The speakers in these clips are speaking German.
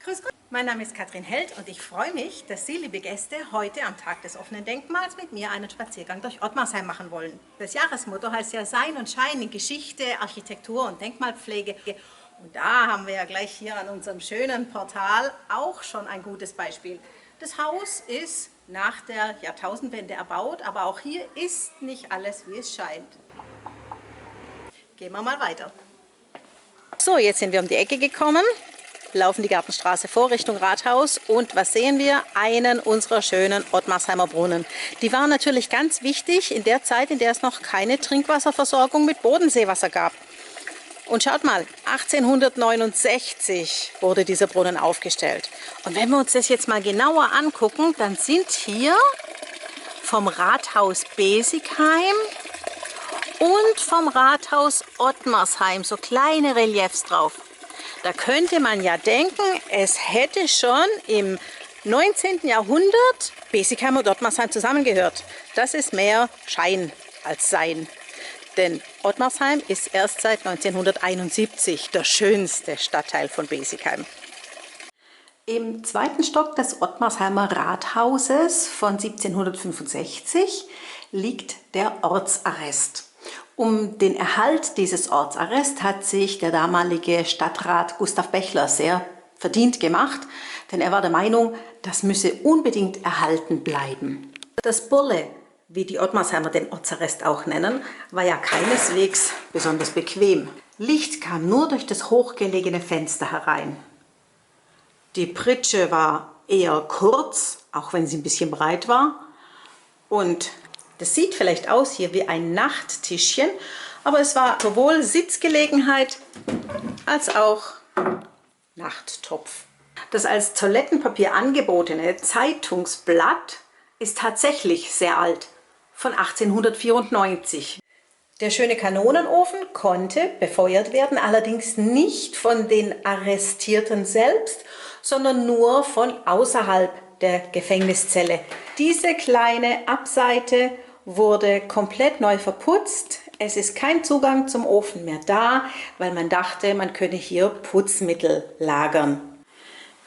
Grüß Gott, mein Name ist Katrin Held und ich freue mich, dass Sie, liebe Gäste, heute am Tag des offenen Denkmals mit mir einen Spaziergang durch Ottmarsheim machen wollen. Das Jahresmotto heißt ja Sein und Schein in Geschichte, Architektur und Denkmalpflege. Und da haben wir ja gleich hier an unserem schönen Portal auch schon ein gutes Beispiel. Das Haus ist nach der Jahrtausendwende erbaut, aber auch hier ist nicht alles, wie es scheint. Gehen wir mal weiter. So, jetzt sind wir um die Ecke gekommen, laufen die Gartenstraße vor Richtung Rathaus und was sehen wir? Einen unserer schönen Ottmarsheimer Brunnen. Die waren natürlich ganz wichtig in der Zeit, in der es noch keine Trinkwasserversorgung mit Bodenseewasser gab. Und schaut mal, 1869 wurde dieser Brunnen aufgestellt. Und wenn wir uns das jetzt mal genauer angucken, dann sind hier vom Rathaus Besigheim und vom Rathaus Ottmarsheim so kleine Reliefs drauf. Da könnte man ja denken, es hätte schon im 19. Jahrhundert Besigheim und Ottmarsheim zusammengehört. Das ist mehr Schein als Sein. Denn Ottmarsheim ist erst seit 1971 der schönste Stadtteil von Besigheim. Im zweiten Stock des Ottmarsheimer Rathauses von 1765 liegt der Ortsarrest. Um den Erhalt dieses Ortsarrests hat sich der damalige Stadtrat Gustav Bechler sehr verdient gemacht, denn er war der Meinung, das müsse unbedingt erhalten bleiben. Das Burle, wie die Ottmarsheimer den Ortsarrest auch nennen, war ja keineswegs besonders bequem. Licht kam nur durch das hochgelegene Fenster herein. Die Pritsche war eher kurz, auch wenn sie ein bisschen breit war. Und das sieht vielleicht aus hier wie ein Nachttischchen, aber es war sowohl Sitzgelegenheit als auch Nachttopf. Das als Toilettenpapier angebotene Zeitungsblatt ist tatsächlich sehr alt, von 1894. Der schöne Kanonenofen konnte befeuert werden, allerdings nicht von den Arrestierten selbst, sondern nur von außerhalb der Gefängniszelle. Diese kleine Abseite wurde komplett neu verputzt. Es ist kein Zugang zum Ofen mehr da, weil man dachte, man könne hier Putzmittel lagern.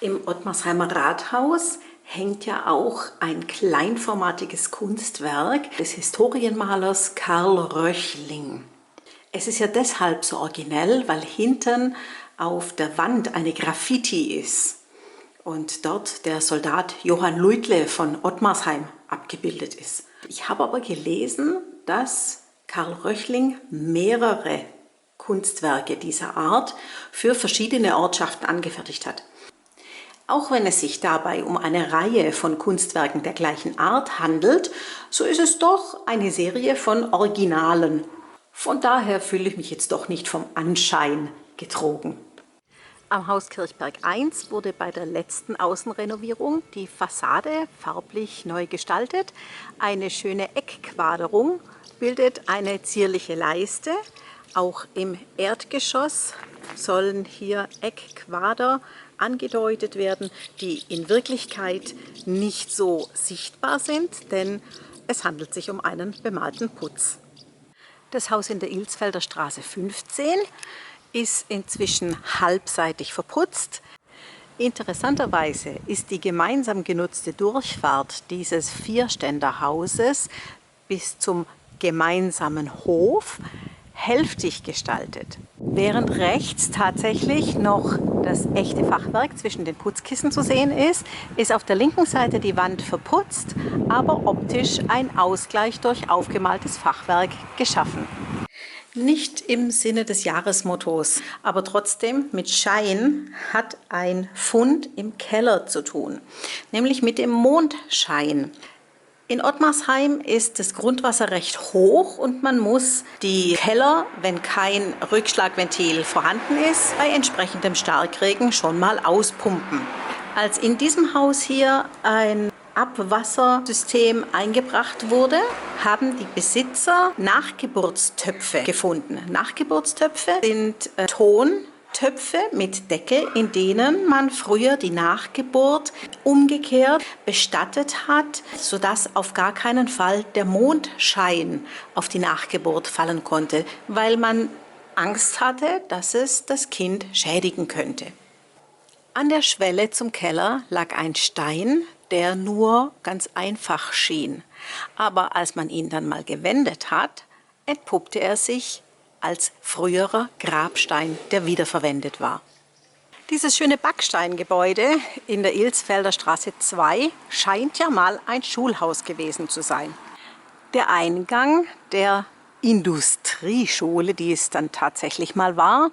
Im Ottmarsheimer Rathaus hängt ja auch ein kleinformatiges Kunstwerk des Historienmalers Karl Röchling. Es ist ja deshalb so originell, weil hinten auf der Wand eine Graffiti ist und dort der Soldat Johann Luitle von Ottmarsheim abgebildet ist. Ich habe aber gelesen, dass Karl Röchling mehrere Kunstwerke dieser Art für verschiedene Ortschaften angefertigt hat. Auch wenn es sich dabei um eine Reihe von Kunstwerken der gleichen Art handelt, so ist es doch eine Serie von Originalen. Von daher fühle ich mich jetzt doch nicht vom Anschein getrogen. Am Haus Kirchberg 1 wurde bei der letzten Außenrenovierung die Fassade farblich neu gestaltet. Eine schöne Eckquaderung bildet eine zierliche Leiste. Auch im Erdgeschoss sollen hier Eckquader angedeutet werden, die in Wirklichkeit nicht so sichtbar sind, denn es handelt sich um einen bemalten Putz. Das Haus in der Ilsfelder Straße 15 ist inzwischen halbseitig verputzt. Interessanterweise ist die gemeinsam genutzte Durchfahrt dieses Vierständerhauses bis zum gemeinsamen Hof hälftig gestaltet. Während rechts tatsächlich noch das echte Fachwerk zwischen den Putzkissen zu sehen ist, ist auf der linken Seite die Wand verputzt, aber optisch ein Ausgleich durch aufgemaltes Fachwerk geschaffen. Nicht im Sinne des Jahresmottos, aber trotzdem mit Schein hat ein Fund im Keller zu tun, nämlich mit dem Mondschein. In Ottmarsheim ist das Grundwasser recht hoch und man muss die Keller, wenn kein Rückschlagventil vorhanden ist, bei entsprechendem Starkregen schon mal auspumpen. Als in diesem Haus hier ein Abwassersystem eingebracht wurde, haben die Besitzer Nachgeburtstöpfe gefunden. Nachgeburtstöpfe sind Tontöpfe mit Deckel, in denen man früher die Nachgeburt umgekehrt bestattet hat, sodass auf gar keinen Fall der Mondschein auf die Nachgeburt fallen konnte, weil man Angst hatte, dass es das Kind schädigen könnte. An der Schwelle zum Keller lag ein Stein, der nur ganz einfach schien. Aber als man ihn dann mal gewendet hat, entpuppte er sich als früherer Grabstein, der wiederverwendet war. Dieses schöne Backsteingebäude in der Ilsfelder Straße 2 scheint ja mal ein Schulhaus gewesen zu sein. Der Eingang der Industrieschule, die es dann tatsächlich mal war,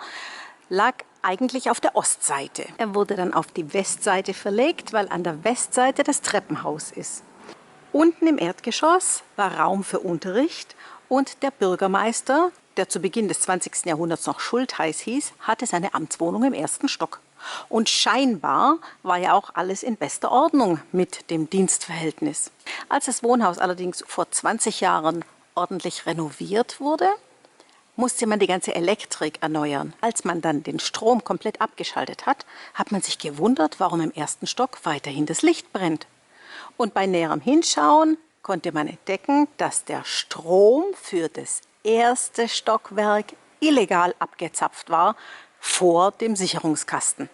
lag eigentlich auf der Ostseite. Er wurde dann auf die Westseite verlegt, weil an der Westseite das Treppenhaus ist. Unten im Erdgeschoss war Raum für Unterricht und der Bürgermeister, der zu Beginn des 20. Jahrhunderts noch Schultheiß hieß, hatte seine Amtswohnung im ersten Stock. Und scheinbar war ja auch alles in bester Ordnung mit dem Dienstverhältnis. Als das Wohnhaus allerdings vor 20 Jahren ordentlich renoviert wurde, musste man die ganze Elektrik erneuern. Als man dann den Strom komplett abgeschaltet hat, hat man sich gewundert, warum im ersten Stock weiterhin das Licht brennt. Und bei näherem Hinschauen konnte man entdecken, dass der Strom für das erste Stockwerk illegal abgezapft war vor dem Sicherungskasten.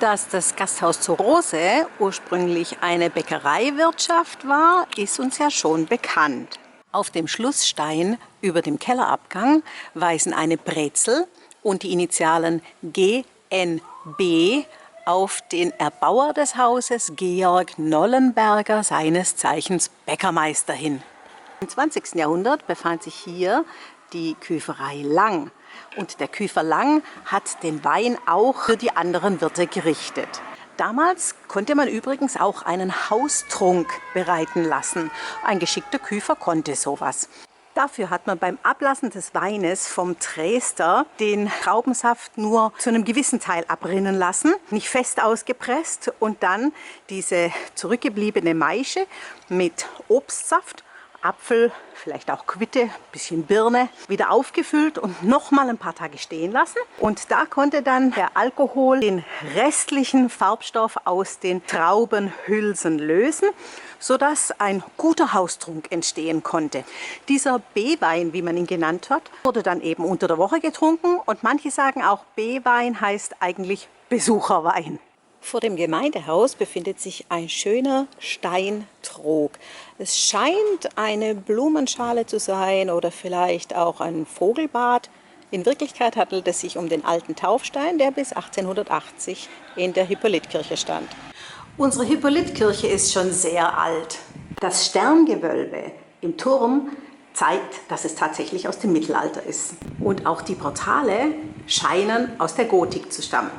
Dass das Gasthaus zur Rose ursprünglich eine Bäckereiwirtschaft war, ist uns ja schon bekannt. Auf dem Schlussstein über dem Kellerabgang weisen eine Brezel und die Initialen GNB auf den Erbauer des Hauses, Georg Nollenberger, seines Zeichens Bäckermeister, hin. Im 20. Jahrhundert befand sich hier die Küferei Lang. Und der Küfer Lang hat den Wein auch für die anderen Wirte gerichtet. Damals konnte man übrigens auch einen Haustrunk bereiten lassen. Ein geschickter Küfer konnte sowas. Dafür hat man beim Ablassen des Weines vom Dresder den Traubensaft nur zu einem gewissen Teil abrinnen lassen, nicht fest ausgepresst und dann diese zurückgebliebene Maische mit Obstsaft, Apfel, vielleicht auch Quitte, bisschen Birne, wieder aufgefüllt und nochmal ein paar Tage stehen lassen. Und da konnte dann der Alkohol den restlichen Farbstoff aus den Traubenhülsen lösen, sodass ein guter Haustrunk entstehen konnte. Dieser B-Wein, wie man ihn genannt hat, wurde dann eben unter der Woche getrunken und manche sagen auch, B-Wein heißt eigentlich Besucherwein. Vor dem Gemeindehaus befindet sich ein schöner Steintrog. Es scheint eine Blumenschale zu sein oder vielleicht auch ein Vogelbad. In Wirklichkeit handelt es sich um den alten Taufstein, der bis 1880 in der Hippolytkirche stand. Unsere Hippolytkirche ist schon sehr alt. Das Sterngewölbe im Turm zeigt, dass es tatsächlich aus dem Mittelalter ist. Und auch die Portale scheinen aus der Gotik zu stammen.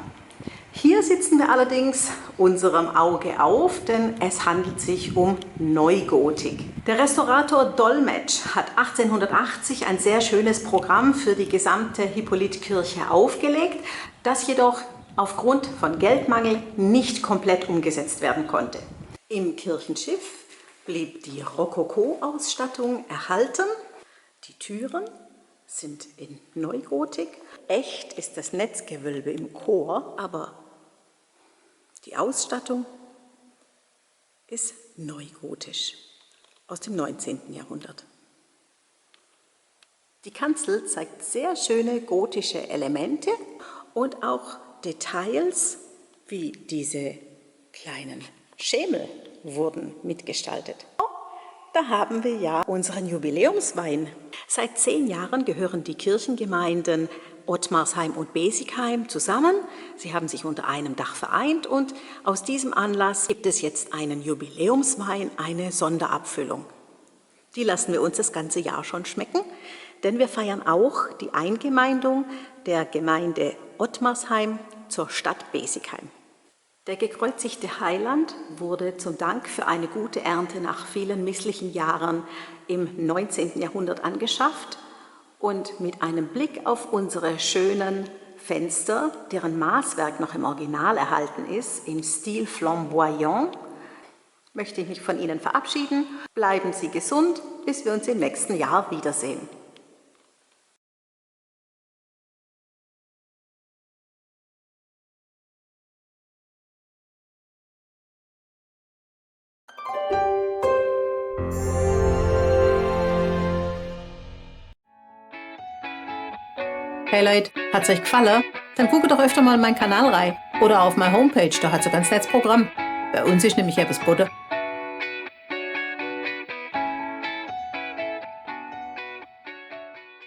Hier sitzen wir allerdings unserem Auge auf, denn es handelt sich um Neugotik. Der Restaurator Dolmetsch hat 1880 ein sehr schönes Programm für die gesamte Hippolytkirche aufgelegt, das jedoch aufgrund von Geldmangel nicht komplett umgesetzt werden konnte. Im Kirchenschiff blieb die Rokoko-Ausstattung erhalten. Die Türen sind in Neugotik. Echt ist das Netzgewölbe im Chor, aber die Ausstattung ist neugotisch aus dem 19. Jahrhundert. Die Kanzel zeigt sehr schöne gotische Elemente und auch Details wie diese kleinen Schemel wurden mitgestaltet. Da haben wir ja unseren Jubiläumswein. Seit 10 Jahren gehören die Kirchengemeinden Ottmarsheim und Besigheim zusammen. Sie haben sich unter einem Dach vereint und aus diesem Anlass gibt es jetzt einen Jubiläumswein, eine Sonderabfüllung. Die lassen wir uns das ganze Jahr schon schmecken, denn wir feiern auch die Eingemeindung der Gemeinde Ottmarsheim zur Stadt Besigheim. Der gekreuzigte Heiland wurde zum Dank für eine gute Ernte nach vielen misslichen Jahren im 19. Jahrhundert angeschafft und mit einem Blick auf unsere schönen Fenster, deren Maßwerk noch im Original erhalten ist, im Stil flamboyant, möchte ich mich von Ihnen verabschieden. Bleiben Sie gesund, bis wir uns im nächsten Jahr wiedersehen. Hey Leute, hat's euch gefallen? Dann guckt doch öfter mal in meinen Kanal rein. Oder auf meine Homepage, da hat's ein ganz nettes Programm. Bei uns ist nämlich etwas geboten.